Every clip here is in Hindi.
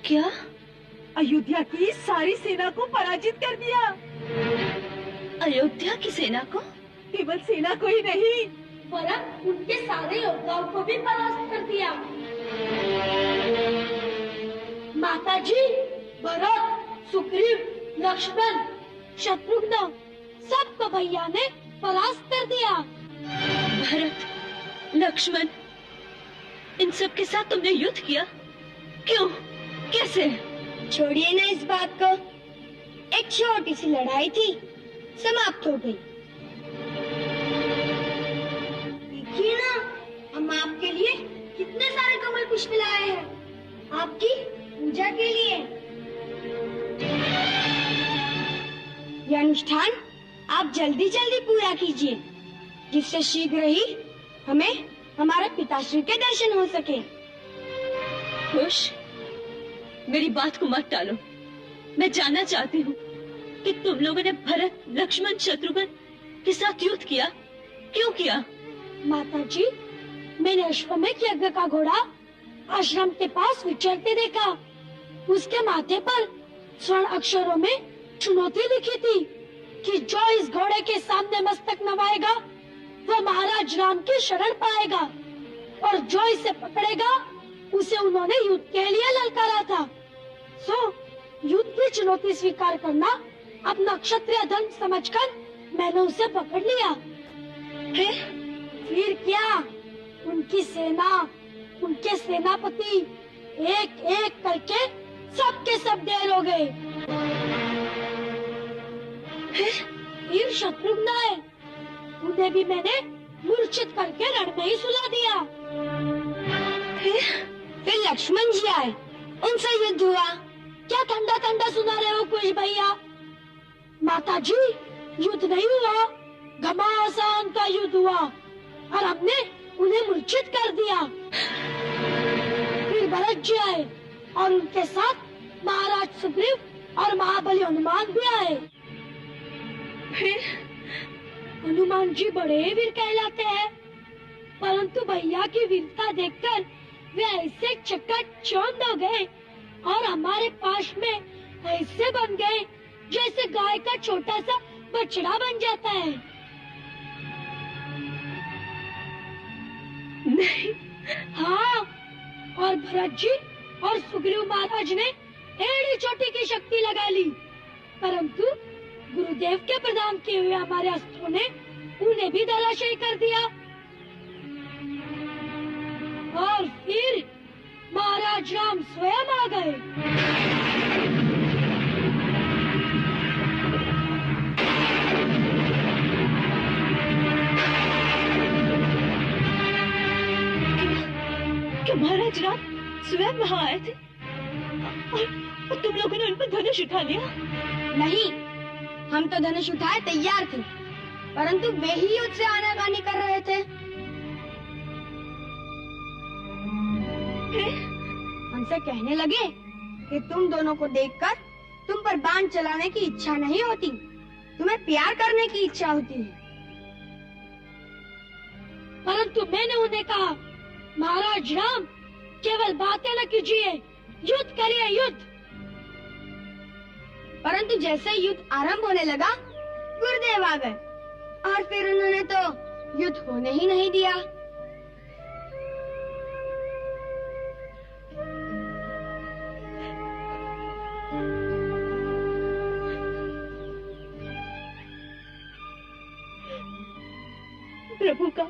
क्या? अयोध्या की सारी सेना को पराजित कर दिया। अयोध्या की सेना को? केवल सेना को ही नहीं, वरन उनके सारे योद्धाओं को भी परास्त कर दिया। माताजी, भरत, सुग्रीव, लक्ष्मण, शत्रुघ्न, सबको भैया ने परास्त कर दिया। भरत, लक्ष्मण, इन सब के साथ तुमने युद्ध किया? क्यों? कैसे? छोड़िए ना इस बात को। एक छोटी सी लड़ाई थी, समाप्त हो गई। देखिए ना, हम आपके लिए कितने सारे कमल पुष्प लाए हैं, आपकी पूजा के लिए। यह अनुष्ठान आप जल्दी जल्दी पूरा कीजिए, जिससे शीघ्र ही हमें हमारे पिताश्री के दर्शन हो सके। खुश, मेरी बात को मत टालो। मैं जानना चाहती हूँ कि तुम लोगों ने भरत, लक्ष्मण, शत्रुघ्न के साथ युद्ध किया, क्यों किया? माताजी, मैंने अश्वमेध यज्ञ का घोड़ा आश्रम के पास विचरते देखा। उसके माथे पर स्वर्ण अक्षरों में चुनौती लिखी थी कि जो इस घोड़े के सामने मस्तक नवाएगा वह महाराज राम की शरण पाएगा, और जो इसे पकड़ेगा उसे उन्होंने युद्ध के लिए ललकारा था। सो युद्ध की चुनौती स्वीकार करना अपना क्षत्रिय धर्म समझकर मैंने उसे पकड़ लिया। फिर क्या, उनकी सेना, उनके सेनापति एक एक करके सबके सब ढेर हो गए। फिर शत्रुघ्न आए, उन्हें भी मैंने मूर्छित करके रण में ही सुला दिया। फिर लक्ष्मण जी आए, उनसे युद्ध हुआ। क्या ठंडा ठंडा सुना रहे हो कुछ भैया? माताजी, युद्ध नहीं हुआ, घमासान का युद्ध हुआ और हमने उन्हें मूर्छित कर दिया। फिर भरत जी आए और उनके साथ महाराज सुग्रीव और महाबली हनुमान भी आए। हनुमान जी बड़े वीर कहलाते हैं, परंतु भैया की वीरता देखकर वे ऐसे चकाचौंध हो गए और हमारे पास में ऐसे बन गए जैसे गाय का छोटा सा बछड़ा बन जाता है। नहीं। हाँ, और भरत जी और सुग्रीव महाराज ने एड़ी चोटी की शक्ति लगा ली, परंतु गुरुदेव के प्रदान किए हुए हमारे अस्त्रों ने उन्हें भी धराशायी कर दिया। और फिर महाराज राम स्वयं आ गए। क्या महाराज राम स्वयं वहाँ आए थे और तुम लोगों ने उन पर धनुष उठा लिया? नहीं, हम तो धनुष उठाए तैयार थे, परंतु वे ही युद्ध से आनाकानी कर रहे थे। हमसे कहने लगे कि तुम दोनों को देखकर तुम पर बाण चलाने की इच्छा नहीं होती, तुम्हें प्यार करने की इच्छा होती है। परंतु मैंने उन्हें कहा, महाराज राम, केवल बातें न कीजिए, युद्ध करिए, युद्ध। परंतु जैसे युद्ध आरंभ होने लगा, गुरुदेव आ गए और फिर उन्होंने तो युद्ध होने ही नहीं दिया। प्रभु का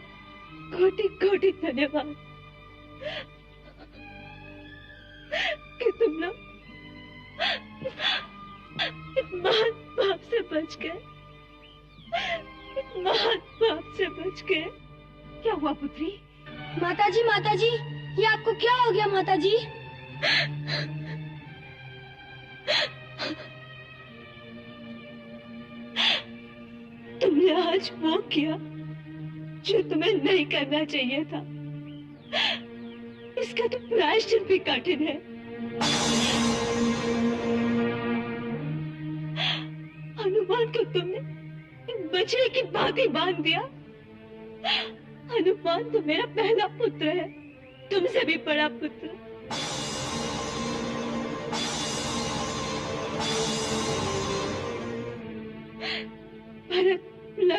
कोटि कोटि धन्यवाद कि तुम लोग इस महान पाप से बच गए, इस महान पाप से बच गए। क्या हुआ पुत्री? माताजी, माताजी, ये आपको क्या हो गया माताजी? तुमने आज वो किया जो तुम्हें नहीं करना चाहिए था। इसका तो प्रायश्चित भी कठिन है। हनुमान को तुमने बछड़े की भांति बांध दिया। हनुमान तो मेरा पहला पुत्र है, तुमसे भी बड़ा पुत्र।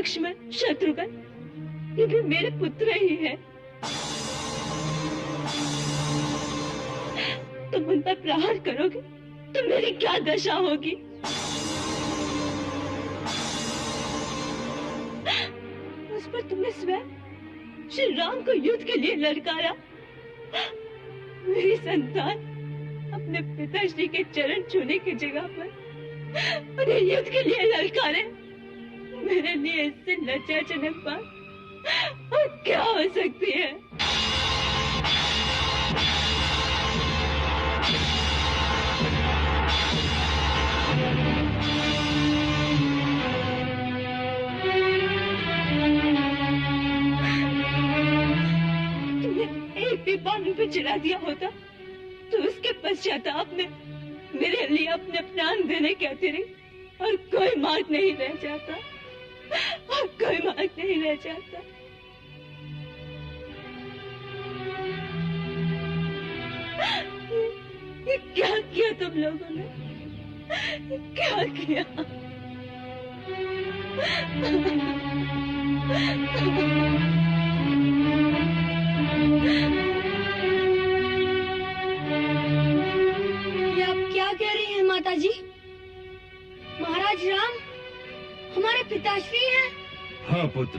लक्ष्मण शत्रुघ्न ये भी मेरे पुत्र ही है। तुम उन पर प्रहार करोगे तो मेरी क्या दशा होगी? उस पर तुमने स्वयं श्री राम को युद्ध के लिए ललकारा। मेरी संतान अपने पिताश्री के चरण छूने की जगह पर उन्हें युद्ध के लिए ललकारे। मेरे लिए इससे लज्जाजनक बात और क्या हो सकती है? बाणों पे चला दिया होता तो उसके पश्चाताप में मेरे लिए अपने प्राण देने के अतिरिक्त और कोई मार्ग नहीं रह जाता, और कोई मार्ग नहीं रह जाता। ये क्या किया तुम लोगों ने? क्या किया? कह रही हैं माताजी? महाराज राम हमारे पिताश्री हैं? हाँ पुत्र।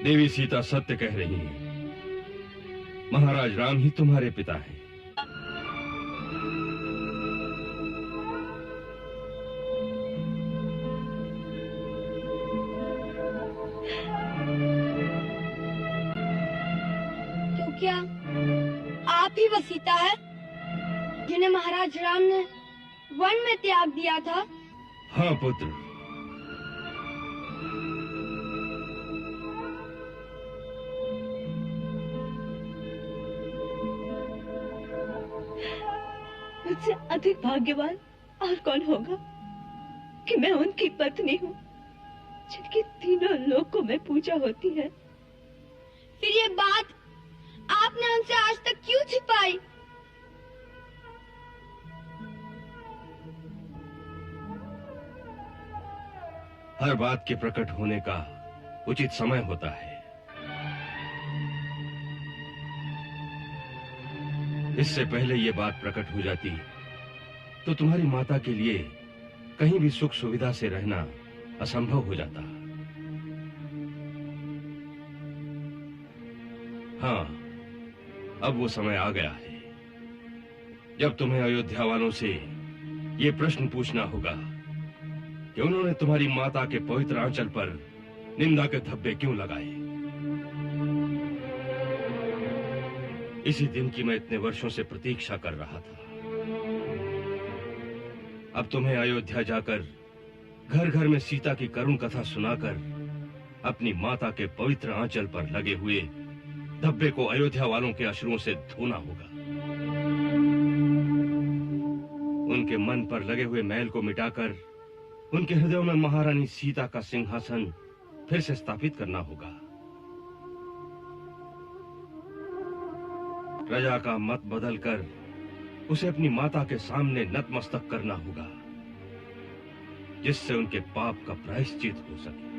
देवी सीता सत्य कह रही है। महाराज राम ही तुम्हारे पिता हैं। क्या आप ही वो सीता है जिन्हें महाराज राम ने वन में त्याग दिया था? हाँ पुत्र। मुझसे अधिक भाग्यवान और कौन होगा कि मैं उनकी पत्नी हूँ जिनकी तीनों लोकों में पूजा होती है। फिर ये बात आपने उनसे आज तक क्यों छिपाई? हर बात के प्रकट होने का उचित समय होता है। इससे पहले ये बात प्रकट हो जाती तो तुम्हारी माता के लिए कहीं भी सुख सुविधा से रहना असंभव हो जाता। हाँ, अब वो समय आ गया है जब तुम्हें अयोध्या वालों से ये प्रश्न पूछना होगा कि उन्होंने तुम्हारी माता के पवित्र आंचल पर निंदा के धब्बे क्यों लगाए। इसी दिन की मैं इतने वर्षों से प्रतीक्षा कर रहा था। अब तुम्हें अयोध्या जाकर घर घर में सीता की करुण कथा सुनाकर अपनी माता के पवित्र आंचल पर लगे हुए धब्बे को अयोध्या वालों के अश्रुओं से धोना होगा। उनके मन पर लगे हुए मैल को मिटाकर उनके हृदयों में महारानी सीता का सिंहासन फिर से स्थापित करना होगा। प्रजा का मत बदलकर उसे अपनी माता के सामने नतमस्तक करना होगा, जिससे उनके पाप का प्रायश्चित हो सके।